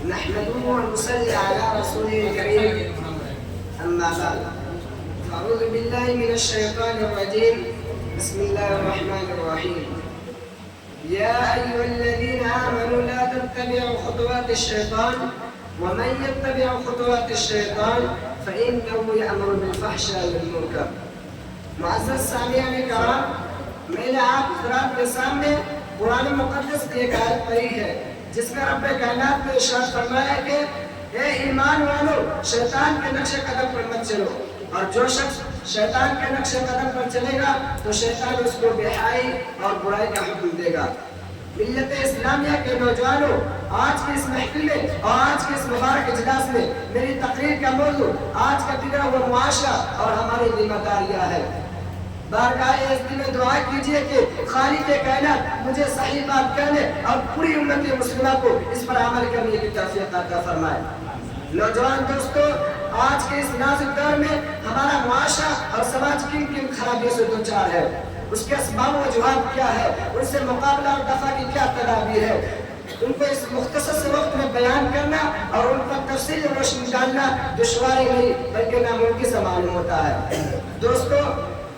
نحمده ونصلي على رسوله الكريم أما بعد أعوذ بالله من الشيطان الرجيم بسم الله الرحمن الرحيم يا أيها الذين آمنوا لا تتبعوا خطوات الشيطان ومن يتبع خطوات الشيطان فإنه يأمر بالفحشاء والمنكر. معزز سامعین کرام، میں نے آپ حضرات کے سامنے قرآن مقدس کی ایک آیت پڑھی ہے جس میں رب کائنات نے ارشاد فرمایا کہ اے ایمان والو، شیطان کے نقش قدم پر مت چلو، اور جو شخص شیطان کے نقش قدم پر چلے گا تو شیطان اس کو بے حیائی اور برائی کا حکم دے گا۔ ملت اسلامیہ کے نوجوانوں، آج کی اس محفل میں اور آج کے اس مبارک اجلاس میں میری تقریر کا موضوع آج کا بگڑا ہوا معاشرہ اور ہماری ذمہ داریاں ہے۔ بارگاہ عزت میں دعا کیجئے کہ خالق کائنات مجھے صحیح بات کہنے اور پوری امت مسلمہ کو اس پر عمل کرنے کی توفیق عطا فرمائے۔ نوجوان دوستو، آج کے اس نازک دور میں ہمارا معاشرہ اور سماج کن کن خرابیوں سے دوچار ہے، اس کے اسباب و وجوہات کیا ہے، ان سے مقابلہ اور دفع کی کیا تدابیر ہے، ان کو اس مختصر سے وقت میں بیان کرنا اور ان پر تفصیل روشنی ڈالنا دشواری نہیں بلکہ ناممکن سے معلوم ہوتا ہے۔ دوستو،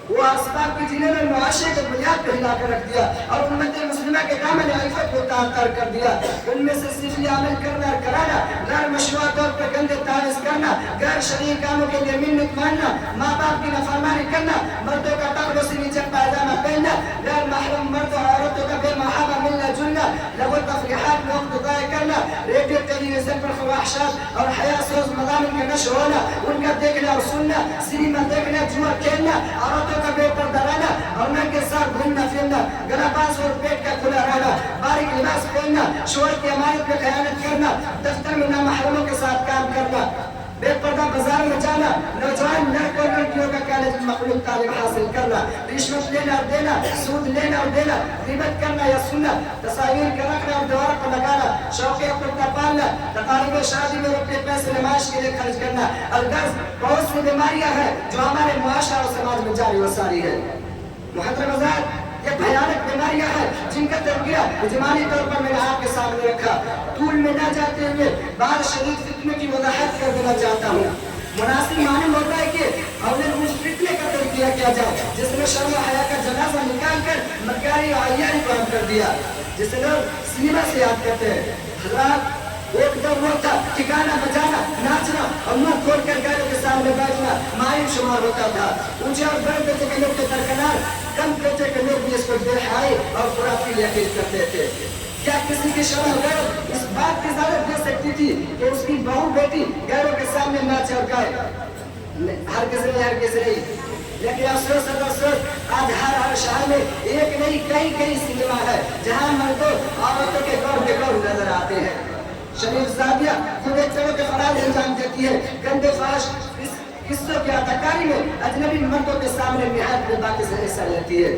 وہ اسباب کی جنہوں نے معاشرے کو بنیاد پہ ہلا کر رکھ دیا اور امت مسلمہ کے دامن عفت کو تار تار کر دیا، ان میں سے سفلی عمل کرنا اور کرانا، غیر مشروع طور پر گندے تعویذ کرنا، غیر شرعی کاموں کے لیے منت ماننا، ماں باپ کی نافرمانی کرنا، مردوں کا ٹخنوں سے نیچے پائجامہ پہننا، غیر محرم مرد اور عورتوں کا بے محابہ ملنا جلنا، لغو تفریحات میں وقت ضائع کرنا، ریڈیو ٹیلی ویژن پر فواحشات اور حیا سوز مضامین کا نشر ہونا، ان کا دیکھنا اور سننا، سینما دیکھنا، جوا کھیلنا، عورتوں کا بے پردہ رہنا اور ننگے کے ساتھ گھومنا پھرنا، گلا باز اور پیٹ کا کھلا رہنا، باریک لباس پہننا، شوہر کی امانت میں خیانت کرنا، دفتر میں نامحرموں کے ساتھ کام کرنا، بے پردہ بازار میں جانا، نوجوان لڑکوں اور لڑکیوں کا کالج میں مخلوط تعلیم حاصل کرنا، رشوت لینا اور دینا، سود لینا اور دینا، غیبت کرنا یا سننا، تصاویر کا رکھنا اور دیوار پر لگانا، شوق اپنا پالنا، تقاریب شادی میں اپنے پیسے نمائش کے لیے خرچ کرنا، الغرض بہت سی بیماریاں ہیں جو ہمارے معاشرہ اور سماج میں جاری و ساری ہے۔ محترم حضرات، یہ بھیانک بیماریاں ہیں جن کا تذکرہ اجمالی طور پر میں نے آپ کے سامنے رکھا۔ طول میں نہ جاتے ہوئے بعض شدید فتنے کی وضاحت کر دینا چاہتا ہوں۔ مناسب معلوم ہوتا ہے کہ اول اس فتنے کا تذکرہ کیا جائے جس نے شرم و حیا کا جنازہ نکال کر مکاری اور عیاری کو عام کر دیا، جسے لوگ سینما سے یاد کرتے ہیں۔ حضرات، ایک دم وہ تھا کہ گانا بجانا، ناچنا اور منہ کھول کر گھروں کے سامنے بیٹھنا معیوب شمار ہوتا تھا۔ اونچے اور بڑے درجے کے لوگ کے درکنار کم درجے کے لوگ بھی اس کو بے حیائی اور خرافی یقین کرتے تھے۔ کیا کسی کی شرم غیرت اس بات کی اجازت دے سکتی تھی کہ اس کی بہو بیٹی گھروں کے سامنے ناچے اور گائے؟ ہرگز نہیں۔ لیکن افسوس آج ہر شہر میں ایک نہیں کئی سینما ہے جہاں مردوں عورتوں کے گور بے گور نظر آتے ہیں۔ شریف زاویہ خود ایک طرح کے فراز انجام دیتی ہے، گندے فحش قصوں کی اداکاری میں اجنبی مردوں کے سامنے نہایت بے باکی سے حصہ لیتی ہے۔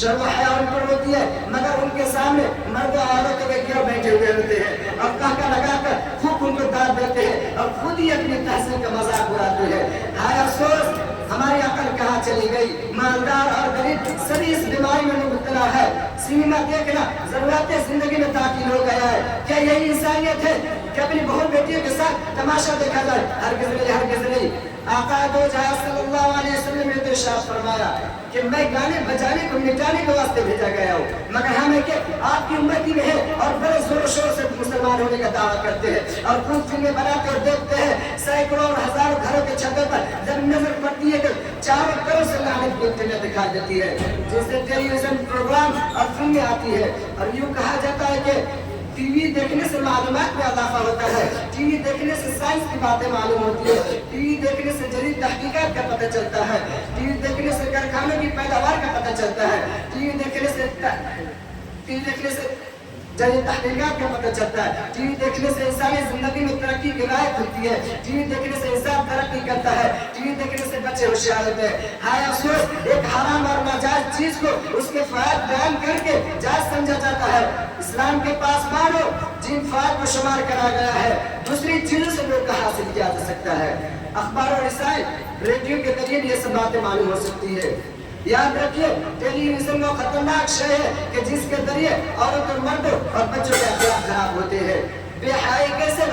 شرم و حیا ان پر ہوتی ہے مگر ان کے سامنے مرد و عورتوں کے گروہ بیٹھے ہوئے ہوتے ہیں اور کہکا لگا کر خوب ان کو داد دیتے ہیں اور خود ہی اپنی تحسین کا مذاق اڑاتے ہیں۔ ہائے افسوس، ہماری عقل کہاں چلی گئی؟ مالدار اور غریب سبھی اس بیماری میں مبتلا ہے۔ سینما دیکھنا ضرورت زندگی میں داخل ہو گیا ہے۔ کیا یہی انسانیت ہے کہ اپنی بہو بیٹیوں کے ساتھ تماشا دیکھا جائے؟ ہرگز نہیں۔ آقا دو جہاں صلی اللہ علیہ وسلم نے ارشاد فرمایا کہ میں گانے بجانے کو مٹانے کے واسطے بھیجا گیا ہوں، مگر ہمیں کہ آپ کی امتی میں ہے اور بڑے زور و شور سے مسلمان ہونے کا دعویٰ کرتے ہیں اور خود فلمیں بناتے اور دیکھتے ہیں۔ سینکڑوں اور ہزاروں گھروں کے چھتوں پر جب نظر پڑتی ہے تو چاروں طرف سے لعنت کی فلمیں دکھائی دیتی ہے، جس سے ٹیلی ویژن پروگرام اور فلمیں آتی ہے اور یوں کہا جاتا ہے کہ ٹی وی دیکھنے سے معلومات میں اضافہ ہوتا ہے، ٹی وی دیکھنے سے سائنس کی باتیں معلوم ہوتی ہے، ٹی وی دیکھنے سے جدید تحقیقات کا پتہ چلتا ہے، ٹی وی دیکھنے سے کارخانوں کی پیداوار کا پتہ چلتا ہے، ٹی وی دیکھنے سے جدید تحقیقات کا پتہ چلتا ہے، ٹی وی دیکھنے سے انسانی زندگی میں ترقی کی رائے کھلتی ہے، ٹی وی دیکھنے سے انسان ترقی کرتا ہے، ٹی وی دیکھنے سے بچے ہوشیار ہوتے ہیں۔ ہائے افسوس، ایک حرام اور ناجائز چیز کو اس کے فوائد بیان کر کے جائز سمجھا جاتا ہے۔ اسلام کے پاس مانو جن فوائد کو شمار کرا گیا ہے دوسری چیزوں سے لوگ کا حاصل کیا جا سکتا ہے۔ اخبار و رسائل، ریڈیو کے ذریعے یہ سب باتیں معلوم ہو سکتی ہے۔ یاد رکھیے، ٹیلی ویژن وہ خطرناک شے ہے کہ جس کے ذریعے عورت اور مردوں اور بچوں کے اخلاق خراب ہوتے ہیں۔ بے حیائی کیسے